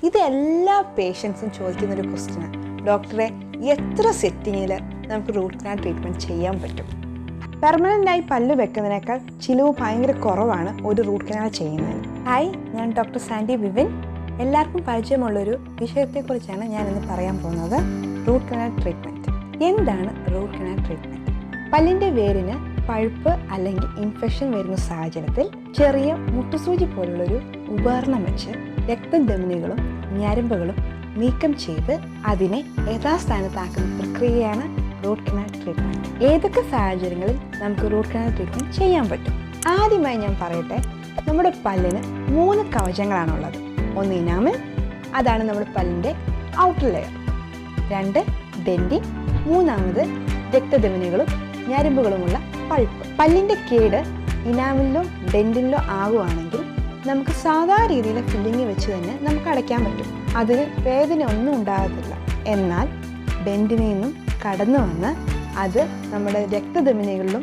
ഇത് എല്ലാ പേഷ്യൻസും ചോദിക്കുന്ന ഒരു ക്വസ്റ്റ്യനാണ്. ഡോക്ടറെ, എത്ര സെറ്റിങ്ങിൽ നമുക്ക് റൂട്ട് കനാൽ ട്രീറ്റ്മെൻറ്റ് ചെയ്യാൻ പറ്റും? പെർമനൻ്റായി പല്ല് വെക്കുന്നതിനേക്കാൾ ചിലവ് ഭയങ്കര കുറവാണ് ഒരു റൂട്ട് കനാൽ ചെയ്യുന്നതിന്. ഹായ്, ഞാൻ ഡോക്ടർ സാൻഡി വിവിൻ. എല്ലാവർക്കും പരിചയമുള്ളൊരു വിഷയത്തെക്കുറിച്ചാണ് ഞാനിന്ന് പറയാൻ പോകുന്നത്. Root canal treatment. എന്താണ് റൂട്ട് കനാൽ ട്രീറ്റ്മെൻറ്റ്? പല്ലിൻ്റെ വേരിന് പഴുപ്പ് അല്ലെങ്കിൽ ഇൻഫെക്ഷൻ വരുന്ന സാഹചര്യത്തിൽ ചെറിയ മുട്ടുസൂചി പോലുള്ളൊരു ഉപകരണം വെച്ച് രക്തധമനികളും ഞരമ്പുകളും നീക്കം ചെയ്ത് അതിനെ യഥാസ്ഥാനത്താക്കുന്ന പ്രക്രിയയാണ് റൂട്ട് കനാൽ ട്രീറ്റ്മെൻറ്റ്. ഏതൊക്കെ സാഹചര്യങ്ങളിൽ നമുക്ക് റൂട്ട് കനാൽ ട്രീറ്റ്മെൻറ്റ് ചെയ്യാൻ പറ്റും? ആദ്യമായി ഞാൻ പറയട്ടെ, നമ്മുടെ പല്ലിന് 3 കവചങ്ങളാണുള്ളത്. ഒന്ന് ഇനാമൽ, അതാണ് നമ്മുടെ പല്ലിൻ്റെ ഔട്ടർ ലെയർ. 2 ഡെൻറ്റിൻ, 3 രക്തധമനികളും ഞരമ്പുകളുമുള്ള പൾപ്പ്. പല്ലിൻ്റെ കേട് ഇനാമലിലോ ഡെൻറ്റിനിലോ ആകുവാണെങ്കിൽ നമുക്ക് സാധാരണ രീതിയിലെ ഫില്ലിങ് വെച്ച് തന്നെ നമുക്ക് അടയ്ക്കാൻ പറ്റും. അതിന് വേദന ഒന്നും ഉണ്ടാകത്തില്ല. എന്നാൽ ഡെൻറ്റിനിൽ നിന്നും കടന്നു വന്ന് അത് നമ്മുടെ രക്തധമനികളിലും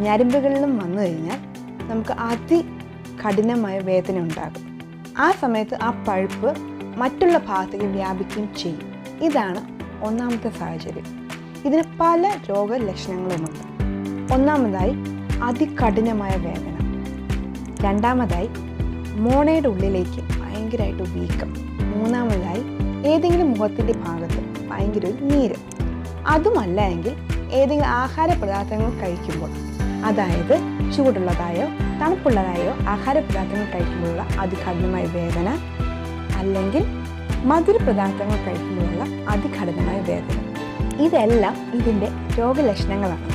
ഞരമ്പുകളിലും വന്നു കഴിഞ്ഞാൽ നമുക്ക് അതികഠിനമായ വേദന ഉണ്ടാകും. ആ സമയത്ത് ആ പഴുപ്പ് മറ്റുള്ള ഭാഗത്തേക്ക് വ്യാപിക്കുകയും ചെയ്യും. ഇതാണ് ഒന്നാമത്തെ സാഹചര്യം. ഇതിന് പല രോഗലക്ഷണങ്ങളുമുണ്ട്. ഒന്നാമതായി അതികഠിനമായ വേദന. രണ്ടാമതായി മോണയുടെ ഉള്ളിലേക്ക് ഭയങ്കരമായിട്ട് വീക്കം. മൂന്നാമതായി ഏതെങ്കിലും മുഖത്തിൻ്റെ ഭാഗത്ത് ഭയങ്കര ഒരു നീര്. അതുമല്ല എങ്കിൽ ഏതെങ്കിലും ആഹാര പദാർത്ഥങ്ങൾ കഴിക്കുമ്പോൾ, അതായത് ചൂടുള്ളതായോ തണുപ്പുള്ളതായോ ആഹാര പദാർത്ഥങ്ങൾ കഴിക്കുമ്പോഴുള്ള അതികഠിനമായ വേദന, അല്ലെങ്കിൽ മധുര പദാർത്ഥങ്ങൾ കഴിക്കുമ്പോഴുള്ള അതികഠിനമായ വേദന. ഇതെല്ലാം ഇതിൻ്റെ രോഗലക്ഷണങ്ങളാണ്.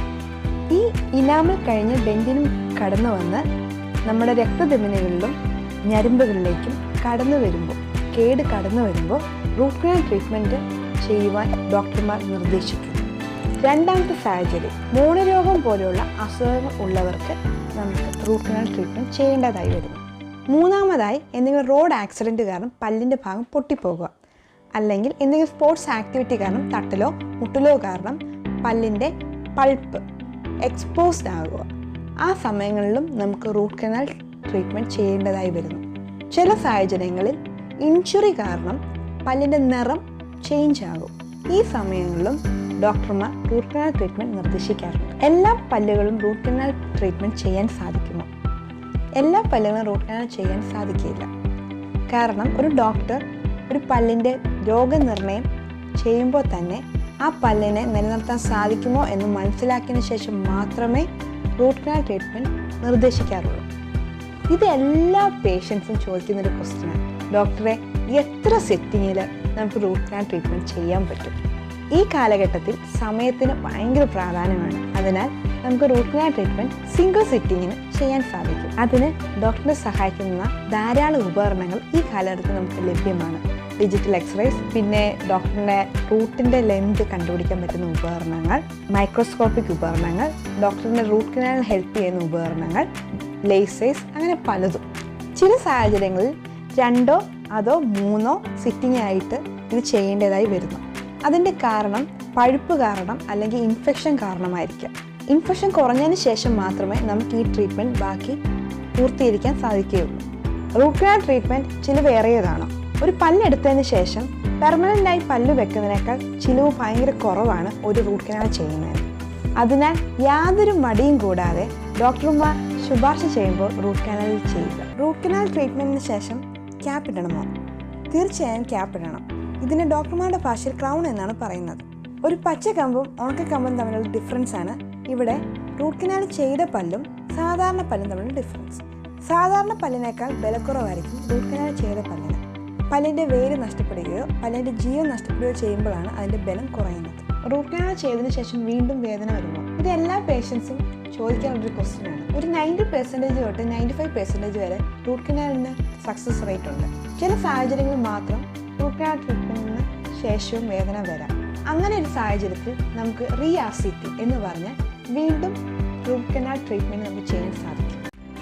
ഈ ഇനാമൽ കഴിഞ്ഞ് ഡെൻറ്റിനും കടന്നു വന്ന് നമ്മുടെ രക്തധമനികളിലും ഞരമ്പുകളിലേക്കും കടന്നു വരുമ്പോൾ റൂട്ട് കനാൽ ട്രീറ്റ്മെൻറ്റ് ചെയ്യുവാൻ ഡോക്ടർമാർ നിർദ്ദേശിക്കുന്നു. രണ്ടാമത്തെ സാഹചര്യം, മോണരോഗം പോലെയുള്ള അസുഖങ്ങൾ ഉള്ളവർക്ക് നമുക്ക് റൂട്ട് കനാൽ ട്രീറ്റ്മെൻറ്റ് ചെയ്യേണ്ടതായി വരുന്നു. മൂന്നാമതായി, എന്തെങ്കിലും റോഡ് ആക്സിഡൻറ്റ് കാരണം പല്ലിൻ്റെ ഭാഗം പൊട്ടിപ്പോകുക, അല്ലെങ്കിൽ എന്തെങ്കിലും സ്പോർട്സ് ആക്ടിവിറ്റി കാരണം തട്ടലോ മുട്ടലോ കാരണം പല്ലിൻ്റെ പൾപ്പ് എക്സ്പോസ്ഡ് ആകുക. ആ സമയങ്ങളിലും നമുക്ക് റൂട്ട് കനാൽ ട്രീറ്റ്മെൻറ്റ് ചെയ്യേണ്ടതായി വരുന്നു. ചില സാഹചര്യങ്ങളിൽ ഇൻജുറി കാരണം പല്ലിൻ്റെ നിറം ചേഞ്ച് ആകും. ഈ സമയങ്ങളിലും ഡോക്ടർമാർ റൂട്ട് കനാൽ ട്രീറ്റ്മെൻറ്റ് നിർദ്ദേശിക്കാറുണ്ട്. എല്ലാ പല്ലുകളും റൂട്ട് കനാൽ ട്രീറ്റ്മെൻറ്റ് ചെയ്യാൻ സാധിക്കുമോ? എല്ലാ പല്ലുകളും റൂട്ട് കനാൽ ചെയ്യാൻ സാധിക്കില്ല. കാരണം ഒരു ഡോക്ടർ ഒരു പല്ലിൻ്റെ രോഗനിർണയം ചെയ്യുമ്പോൾ തന്നെ ആ പല്ലിനെ നിലനിർത്താൻ സാധിക്കുമോ എന്ന് മനസ്സിലാക്കിയതിന് ശേഷം മാത്രമേ റൂട്ട് കനാൽ ട്രീറ്റ്മെൻറ്റ് നിർദ്ദേശിക്കാറുള്ളൂ. ഇത് എല്ലാ പേഷ്യൻസും ചോദിക്കുന്നൊരു ക്വസ്റ്റ്യനാണ്. ഡോക്ടറെ, എത്ര സെറ്റിങ്ങിൽ നമുക്ക് റൂട്ട് കനാൽ ട്രീറ്റ്മെൻറ്റ് ചെയ്യാൻ പറ്റും? ഈ കാലഘട്ടത്തിൽ സമയത്തിന് ഭയങ്കര പ്രാധാന്യമാണ്. അതിനാൽ നമുക്ക് റൂട്ട് കനാൽ ട്രീറ്റ്മെൻറ്റ് സിംഗിൾ സിറ്റിങ്ങിന് ചെയ്യാൻ സാധിക്കും. അതിന് ഡോക്ടറിനെ സഹായിക്കുന്ന ധാരാളം ഉപകരണങ്ങൾ ഈ കാലഘട്ടത്തിൽ നമുക്ക് ലഭ്യമാണ്. ഡിജിറ്റൽ എക്സ്റേസ്, പിന്നെ ഡോക്ടറിൻ്റെ റൂട്ടിൻ്റെ ലെങ്ത് കണ്ടുപിടിക്കാൻ പറ്റുന്ന ഉപകരണങ്ങൾ, മൈക്രോസ്കോപ്പിക് ഉപകരണങ്ങൾ, ഡോക്ടറിൻ്റെ റൂട്ട് കനാലിന് ഹെൽപ്പ് ചെയ്യുന്ന ഉപകരണങ്ങൾ, ലേസേഴ്സ്, അങ്ങനെ പലതും. ചില സാഹചര്യങ്ങളിൽ 2 അതോ 3 സിറ്റിംഗ് ആയിട്ട് ഇത് ചെയ്യേണ്ടതായി വരുന്നു. അതിൻ്റെ കാരണം പഴുപ്പ് കാരണം അല്ലെങ്കിൽ ഇൻഫെക്ഷൻ കാരണമായിരിക്കാം. ഇൻഫെക്ഷൻ കുറഞ്ഞതിന് ശേഷം മാത്രമേ നമുക്ക് ഈ ട്രീറ്റ്മെൻറ്റ് ബാക്കി പൂർത്തീകരിക്കാൻ സാധിക്കുകയുള്ളൂ. റൂട്ട് കനാൽ ട്രീറ്റ്മെൻറ്റ് ചിലവേറിയതാണ്. ഒരു പല്ലെടുത്തതിന് ശേഷം പെർമനൻ്റായി പല്ല് വെക്കുന്നതിനേക്കാൾ ചിലവ് ഭയങ്കര കുറവാണ് ഒരു റൂട്ട് കനാൽ ചെയ്യുന്നതിന്. അതിനാൽ യാതൊരു മടിയും കൂടാതെ ഡോക്ടർമാർ ശുപാർശ ചെയ്യുമ്പോൾ റൂട്ട് കനാലിൽ ചെയ്യുക. റൂട്ട് കനാൽ ട്രീറ്റ്മെൻറ്റിന് ശേഷം ക്യാപ്പ് ഇടണമോ? തീർച്ചയായും ക്യാപ്പ് ഇടണം. ഇതിന് ഡോക്ടർമാരുടെ ഭാഷയിൽ ക്രൗൺ എന്നാണ് പറയുന്നത്. ഒരു പച്ചക്കമ്പും ഉണക്കക്കമ്പും തമ്മിലുള്ള ഡിഫറൻസ് ആണ് ഇവിടെ റൂട്ട് കനാൽ ചെയ്ത പല്ലും സാധാരണ പല്ലും തമ്മിലുള്ള ഡിഫറൻസ്. സാധാരണ പല്ലിനേക്കാൾ ബലക്കുറവായിരിക്കും റൂട്ട് കനാൽ ചെയ്ത പല്ലിന്. പല്ലിൻ്റെ വേര് നഷ്ടപ്പെടുകയോ പല്ലിൻ്റെ ജീവൻ നഷ്ടപ്പെടുകയോ ചെയ്യുമ്പോഴാണ് അതിൻ്റെ ബലം കുറയുന്നത്. റൂട്ട് കനാൽ ചെയ്തതിന് ശേഷം വീണ്ടും വേദന വരുമോ? ഇത് എല്ലാ പേഷ്യൻസും ചോദിക്കാനുള്ളൊരു ക്വസ്റ്റ്യനാണ്. ഒരു 90% തൊട്ട് 95% വരെ റൂട്ട് കനാലിന് സക്സസ് റേറ്റ് ഉണ്ട്. ചില സാഹചര്യങ്ങളിൽ മാത്രം റൂട്ട് കനാൽ ട്രീറ്റ്മെൻറ്റിന് ശേഷവും വേദന വരാം. അങ്ങനെ ഒരു സാഹചര്യത്തിൽ നമുക്ക് റീആസിറ്റി എന്ന് പറഞ്ഞാൽ വീണ്ടും റൂട്ട് കനാൽ ട്രീറ്റ്മെൻറ്റ് നമുക്ക് ചെയ്യാൻ സാധിക്കും.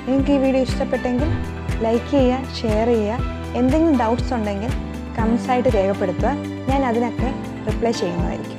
നിങ്ങൾക്ക് ഈ വീഡിയോ ഇഷ്ടപ്പെട്ടെങ്കിൽ ലൈക്ക് ചെയ്യുക, ഷെയർ ചെയ്യുക. എന്തെങ്കിലും ഡൗട്ട്സ് ഉണ്ടെങ്കിൽ കമൻസായിട്ട് രേഖപ്പെടുത്തുക. ഞാൻ അതിനൊക്കെ റിപ്ലൈ ചെയ്യുന്നതായിരിക്കും.